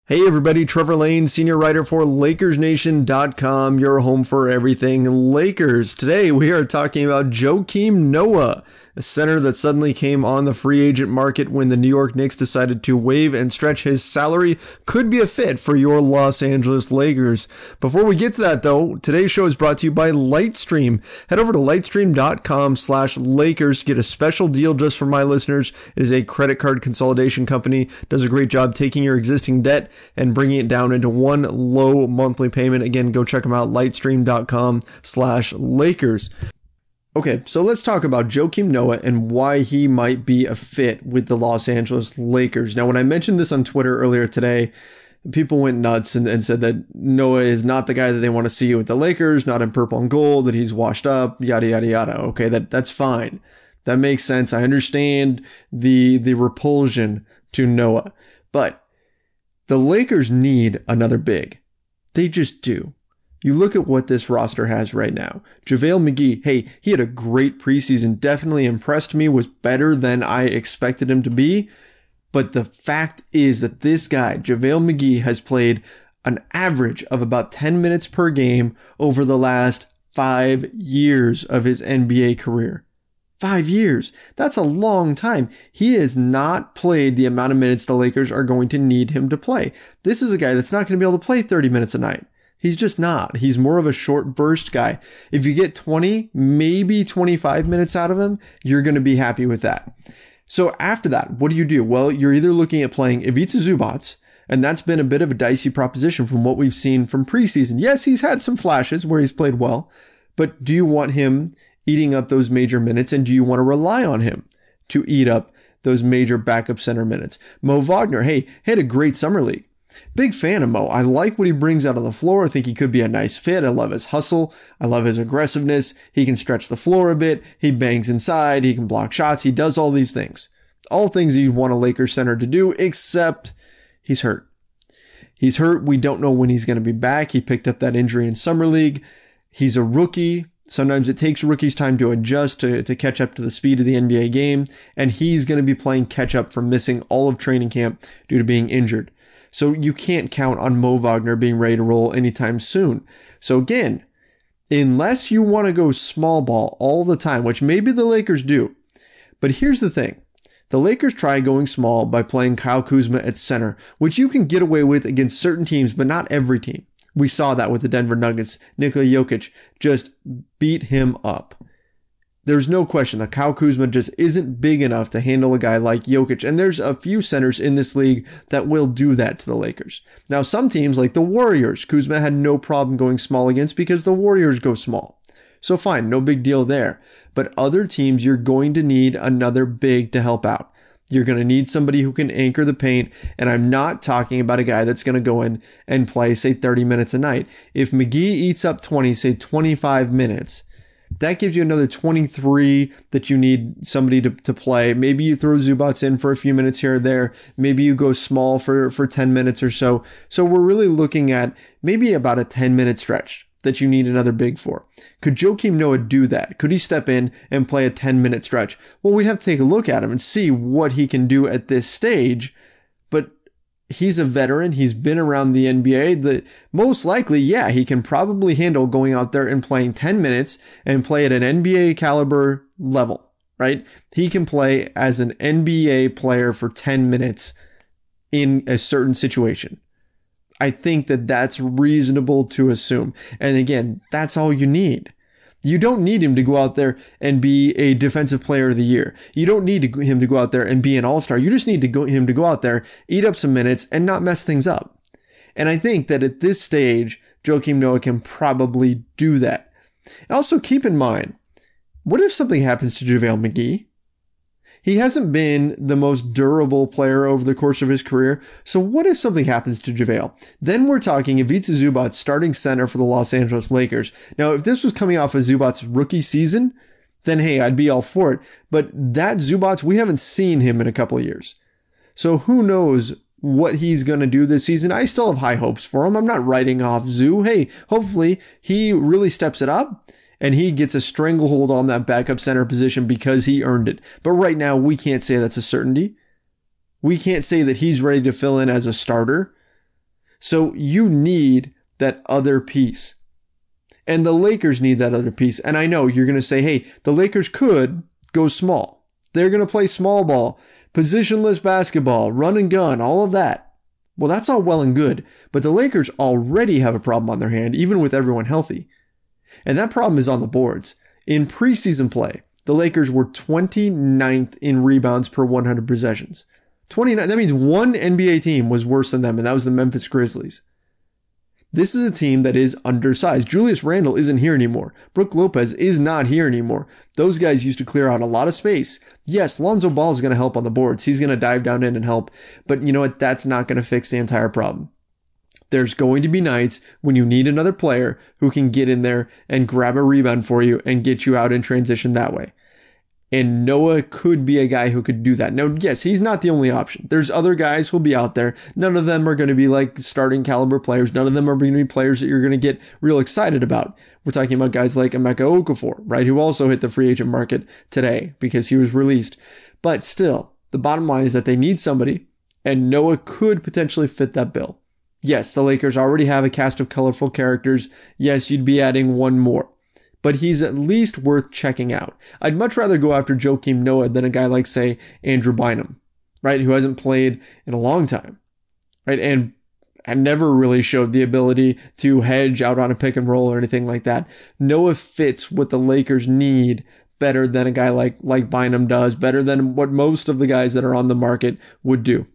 Hey everybody, Trevor Lane, senior writer for LakersNation.com, your home for everything Lakers. Today we are talking about Joakim Noah, a center that suddenly came on the free agent market when the New York Knicks decided to waive and stretch his salary. Could be a fit for your Los Angeles Lakers. Before we get to that though, today's show is brought to you by Lightstream. Head over to lightstream.com/Lakers to get a special deal just for my listeners. It is a credit card consolidation company, does a great job taking your existing debt and bringing it down into one low monthly payment. Again, go check them out, lightstream.com/Lakers. Okay, so let's talk about Joakim Noah and why he might be a fit with the Los Angeles Lakers. Now, when I mentioned this on Twitter earlier today, people went nuts and said that Noah is not the guy that they want to see with the Lakers, not in purple and gold, that he's washed up, yada, yada, yada. Okay, that's fine. That makes sense. I understand the repulsion to Noah, but the Lakers need another big. They just do. You look at what this roster has right now. JaVale McGee, hey, he had a great preseason, definitely impressed me, was better than I expected him to be. But the fact is that this guy, JaVale McGee, has played an average of about 10 minutes per game over the last 5 years of his NBA career. 5 years. That's a long time. He has not played the amount of minutes the Lakers are going to need him to play. This is a guy that's not going to be able to play 30 minutes a night. He's just not. He's more of a short burst guy. If you get 20, maybe 25 minutes out of him, you're going to be happy with that. So after that, what do? Well, you're either looking at playing Ivica Zubac, and that's been a bit of a dicey proposition from what we've seen from preseason. Yes, he's had some flashes where he's played well, but do you want him eating up those major minutes, and do you want to rely on him to eat up those major backup center minutes? Mo Wagner, hey, had a great summer league. Big fan of Mo. I like what he brings out on the floor. I think he could be a nice fit. I love his hustle. I love his aggressiveness. He can stretch the floor a bit. He bangs inside. He can block shots. He does all these things. All things you'd want a Lakers center to do, except he's hurt. He's hurt. We don't know when he's going to be back. He picked up that injury in summer league. He's a rookie. Sometimes it takes rookies time to adjust to catch up to the speed of the NBA game, and he's going to be playing catch up from missing all of training camp due to being injured. So you can't count on Mo Wagner being ready to roll anytime soon. So again, unless you want to go small ball all the time, which maybe the Lakers do, but here's the thing. The Lakers try going small by playing Kyle Kuzma at center, which you can get away with against certain teams, but not every team. We saw that with the Denver Nuggets. Nikola Jokic just beat him up. There's no question that Kyle Kuzma just isn't big enough to handle a guy like Jokic. And there's a few centers in this league that will do that to the Lakers. Now, some teams like the Warriors, Kuzma had no problem going small against because the Warriors go small. So fine, no big deal there. But other teams, you're going to need another big to help out. You're going to need somebody who can anchor the paint, and I'm not talking about a guy that's going to go in and play, say, 30 minutes a night. If McGee eats up 20, say 25 minutes, that gives you another 23 that you need somebody to play. Maybe you throw Zubac in for a few minutes here or there. Maybe you go small for 10 minutes or so. So we're really looking at maybe about a 10-minute stretch that you need another big for. Could Joakim Noah do that? Could he step in and play a 10-minute stretch? Well, we'd have to take a look at him and see what he can do at this stage. But he's a veteran. He's been around the NBA. Most likely, yeah, he can probably handle going out there and playing 10 minutes and play at an NBA caliber level, right? He can play as an NBA player for 10 minutes in a certain situation. I think that that's reasonable to assume. And again, that's all you need. You don't need him to go out there and be a defensive player of the year. You don't need him to go out there and be an all-star. You just need him to go out there, eat up some minutes, and not mess things up. And I think that at this stage, Joakim Noah can probably do that. Also, keep in mind, what if something happens to JaVale McGee? He hasn't been the most durable player over the course of his career. So what if something happens to JaVale? Then we're talking Ivica Zubac starting center for the Los Angeles Lakers. Now, if this was coming off of Zubac's rookie season, then hey, I'd be all for it. But that Zubac, we haven't seen him in a couple of years. So who knows what he's going to do this season. I still have high hopes for him. I'm not writing off Zoo. Hey, hopefully he really steps it up and he gets a stranglehold on that backup center position because he earned it. But right now, we can't say that's a certainty. We can't say that he's ready to fill in as a starter. So you need that other piece. And the Lakers need that other piece. And I know you're going to say, hey, the Lakers could go small. They're going to play small ball, positionless basketball, run and gun, all of that. Well, that's all well and good. But the Lakers already have a problem on their hand, even with everyone healthy. And that problem is on the boards. In preseason play, the Lakers were 29th in rebounds per 100 possessions. 29. That means one NBA team was worse than them, and that was the Memphis Grizzlies. This is a team that is undersized. Julius Randle isn't here anymore. Brook Lopez is not here anymore. Those guys used to clear out a lot of space. Yes, Lonzo Ball is going to help on the boards. He's going to dive down in and help. But you know what? That's not going to fix the entire problem. There's going to be nights when you need another player who can get in there and grab a rebound for you and get you out in transition that way. And Noah could be a guy who could do that. Now, yes, he's not the only option. There's other guys who'll be out there. None of them are going to be like starting caliber players. None of them are going to be players that you're going to get real excited about. We're talking about guys like Emeka Okafor, right? Who also hit the free agent market today because he was released. But still, the bottom line is that they need somebody, and Noah could potentially fit that bill. Yes, the Lakers already have a cast of colorful characters. Yes, you'd be adding one more. But he's at least worth checking out. I'd much rather go after Joakim Noah than a guy like, say, Andrew Bynum, right? Who hasn't played in a long time, right? And never really showed the ability to hedge out on a pick and roll or anything like that. Noah fits what the Lakers need better than a guy like Bynum does, better than what most of the guys that are on the market would do.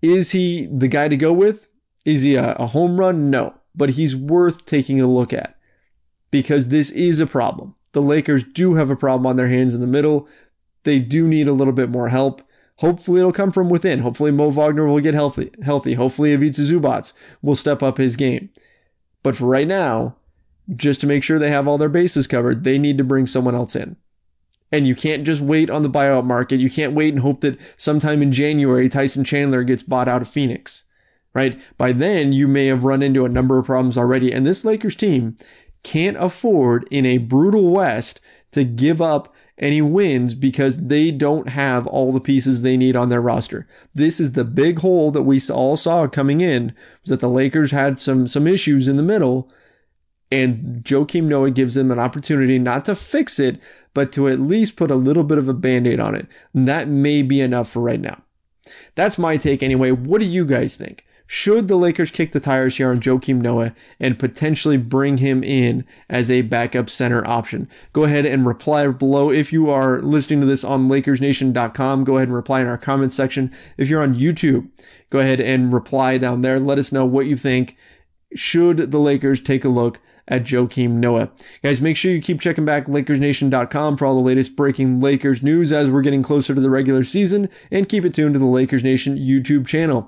Is he the guy to go with? Is he a home run? No, but he's worth taking a look at. Because this is a problem. The Lakers do have a problem on their hands in the middle. They do need a little bit more help. Hopefully it'll come from within. Hopefully Mo Wagner will get healthy. Hopefully Ivica Zubac will step up his game. But for right now, just to make sure they have all their bases covered, they need to bring someone else in. And you can't just wait on the buyout market. You can't wait and hope that sometime in January, Tyson Chandler gets bought out of Phoenix, right? By then, you may have run into a number of problems already. And this Lakers team can't afford in a brutal West to give up any wins because they don't have all the pieces they need on their roster. This is the big hole that we all saw coming in, was that the Lakers had some issues in the middle, and Joakim Noah gives them an opportunity not to fix it, but to at least put a little bit of a Band-Aid on it. And that may be enough for right now. That's my take anyway. What do you guys think? Should the Lakers kick the tires here on Joakim Noah and potentially bring him in as a backup center option? Go ahead and reply below. If you are listening to this on LakersNation.com, go ahead and reply in our comments section. If you're on YouTube, go ahead and reply down there. Let us know what you think. Should the Lakers take a look at Joakim Noah? Guys, make sure you keep checking back LakersNation.com for all the latest breaking Lakers news as we're getting closer to the regular season, and keep it tuned to the Lakers Nation YouTube channel.